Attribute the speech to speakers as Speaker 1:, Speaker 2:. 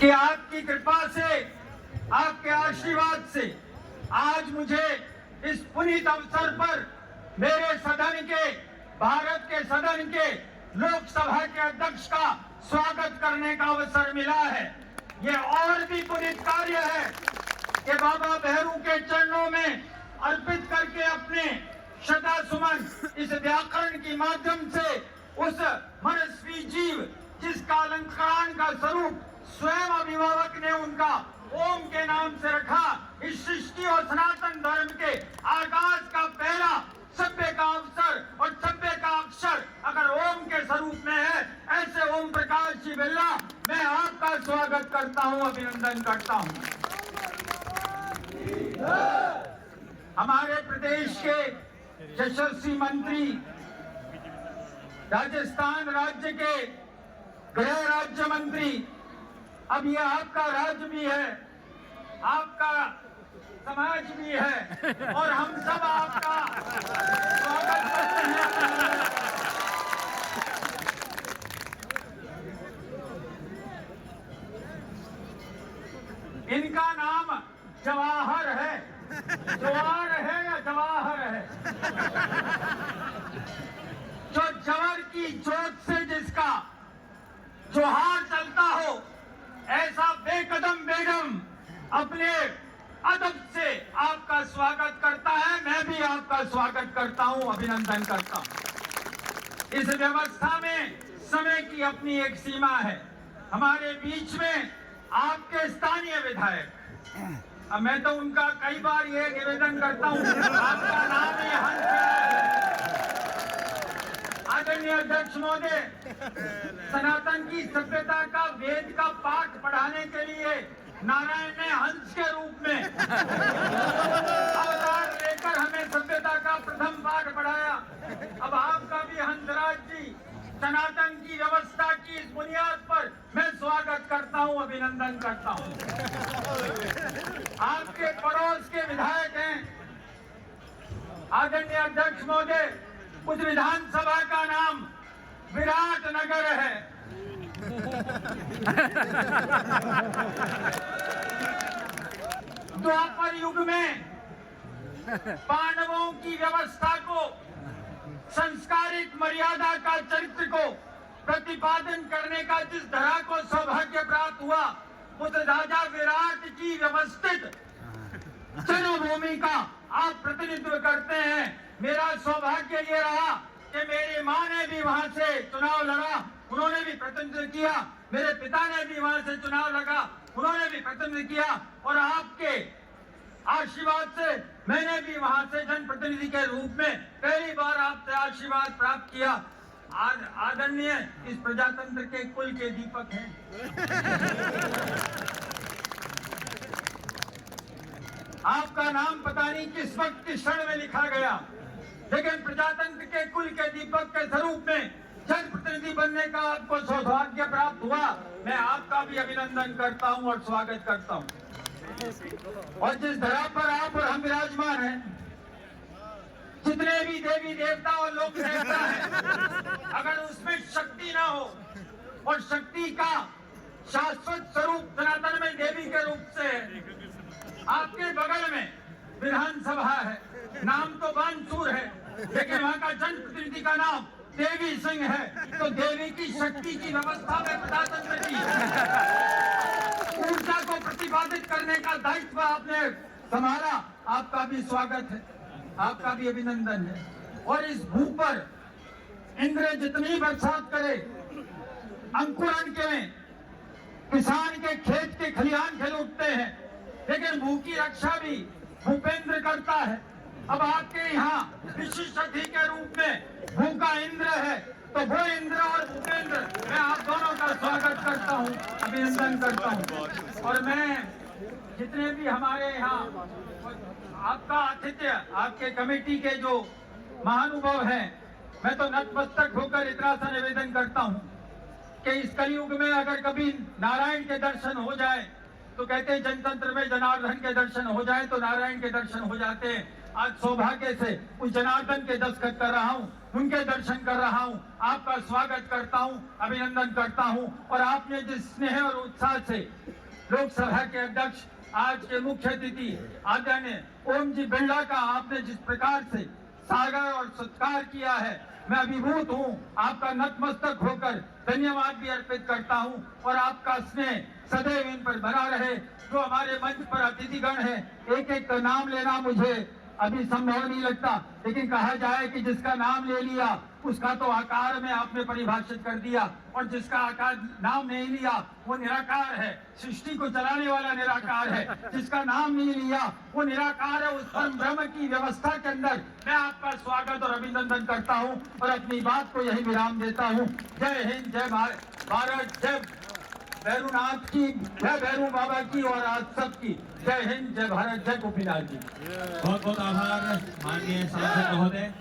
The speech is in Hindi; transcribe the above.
Speaker 1: कि आपकी कृपा से, आपके आशीर्वाद से आज मुझे इस पुनीत अवसर पर मेरे सदन के, भारत के सदन के लोकसभा के अध्यक्ष का स्वागत करने का अवसर मिला है। ये और भी पुनीत कार्य है कि बाबा भैरू के चरणों में अर्पित करके अपने श्रद्धा सुमन इस व्याकरण के माध्यम से उस मनस्वी जीव जिसका अलंकरण का स्वरूप स्वयं अभिभावक ने उनका ओम के नाम से रखा, इस सृष्टि और सनातन धर्म के आगाज का पहला सभ्य का अवसर और सभ्य का अक्षर अगर ओम के स्वरूप में है, ऐसे ओम प्रकाश जी बिरला, मैं आपका स्वागत करता हूं, अभिनंदन करता हूं। हमारे प्रदेश के यशस्वी मंत्री, राजस्थान राज्य के गृह राज्य मंत्री, अब यह आपका राज्य भी है, आपका समाज भी है और हम सब आपका स्वागत करते हैं। इनका नाम जवाहर है, जवाहर है या जवाहर है? जो जवर की जोत से जिसका जोहार चलता हो, ऐसा बेकदम बेगम अपने अदब से आपका स्वागत करता है। मैं भी आपका स्वागत करता हूं, अभिनंदन करता हूं। इस व्यवस्था में समय की अपनी एक सीमा है। हमारे बीच में आपके स्थानीय विधायक, अब मैं तो उनका कई बार ये निवेदन करता हूं, आपका नाम ही हंस है। आदरणीय अध्यक्ष महोदय, सनातन की सभ्यता का वेद का पाठ पढ़ाने के लिए नारायण ने हंस के रूप में अवतार लेकर हमें सभ्यता का प्रथम पाठ पढ़ाया। अब आपका भी हंसराज जी सनातन की व्यवस्था की इस बुनियाद पर मैं स्वागत करता हूं, अभिनंदन करता हूं। आपके पड़ोस के विधायक हैं आदरणीय अध्यक्ष महोदय, उस विधानसभा का नाम विराट नगर है। द्वापर युग में पांडवों की व्यवस्था को, संस्कारित मर्यादा का, चरित्र को प्रतिपादन करने का जिस धरा को सौभाग्य प्राप्त हुआ, उस राजा विराट की व्यवस्थित जन्मभूमि का आप प्रतिनिधित्व करते हैं। मेरा सौभाग्य ये रहा कि मेरी माँ ने भी वहां से चुनाव लड़ा, उन्होंने भी प्रतिनिधित्व किया, मेरे पिता ने भी वहां से चुनाव लगा, उन्होंने भी प्रतिनिधित्व किया, और आपके आशीर्वाद से मैंने भी वहां से जनप्रतिनिधि के रूप में पहली बार आपसे आशीर्वाद प्राप्त किया। आदरणीय इस प्रजातंत्र के कुल के दीपक हैं। आपका नाम पता नहीं किस वक्त किस क्षण में लिखा गया, लेकिन प्रजातंत्र के कुल के दीपक के स्वरूप में जनप्रतिनिधि बनने का आपको सौभाग्य प्राप्त हुआ। मैं आपका भी अभिनंदन करता हूं और स्वागत करता हूं। और जिस धरा पर आप और हम विराजमान हैं, जितने भी देवी देवता और लोक देवता हैं, अगर उसमें शक्ति ना हो, और शक्ति का शाश्वत स्वरूप सनातन में देवी के रूप से है। आपके बगल में विधानसभा है, नाम तो बानसूर है, लेकिन वहां का जनप्रतिनिधि का नाम देवी सिंह है। तो देवी की शक्ति की व्यवस्था में प्रजातंत्र की ऊर्जा को प्रतिपादित करने का दायित्व आपने संभाला। आपका भी स्वागत है, आपका भी अभिनंदन है। और इस भू पर इंद्र जितनी बरसात करे, अंकुरण के किसान के खेत के खलिहान खिल उठते हैं, लेकिन भू की रक्षा भी भूपेंद्र करता है। अब आपके यहाँ विशिष्ट अतिथि के रूप में भू का इंद्र है, तो वो इंद्र और भूपेंद्र, मैं आप दोनों का स्वागत करता हूँ, अभिनंदन करता हूँ। और मैं जितने भी हमारे यहाँ आपका आतिथ्य, आपके कमेटी के जो महानुभाव हैं, मैं तो नतमस्तक होकर इतना सा निवेदन करता हूँ कि इस कलयुग में अगर कभी नारायण के दर्शन हो जाए, तो कहते हैं जनतंत्र में जनार्दन के दर्शन हो जाए तो नारायण के दर्शन हो जाते हैं। आज सौभाग्य से उस जनार्दन के दस्तखत कर रहा हूँ। उनके दर्शन कर रहा हूं, आपका स्वागत करता हूं, अभिनंदन करता हूं। और आपने जिस स्नेह और उत्साह से लोकसभा के अध्यक्ष आज के मुख्य अतिथि आदरणीय ओम जी बिरला का आपने जिस प्रकार से सागर और सत्कार किया है, मैं अभिभूत हूं। आपका नतमस्तक होकर धन्यवाद भी अर्पित करता हूं और आपका स्नेह सदैव इन पर बना रहे। जो हमारे मंच पर अतिथिगण है, एक एक का नाम लेना मुझे अभी संभव नहीं लगता, लेकिन कहा जाए कि जिसका नाम ले लिया उसका तो आकार में आपने परिभाषित कर दिया, और जिसका आकार नाम नहीं लिया वो निराकार है। सृष्टि को चलाने वाला निराकार है, जिसका नाम नहीं लिया वो निराकार है। उस परम ब्रह्म की व्यवस्था के अंदर मैं आपका स्वागत और अभिनंदन करता हूं और अपनी बात को यही विराम देता हूं। जय हिंद, जय भारत, जय भैरूनाथ की, जय भैरू बाबा की और आज सबकी जय हिंद, जय भारत, जय गोपीनाथ जी।
Speaker 2: बहुत बहुत आभार माननीय सांसद महोदय।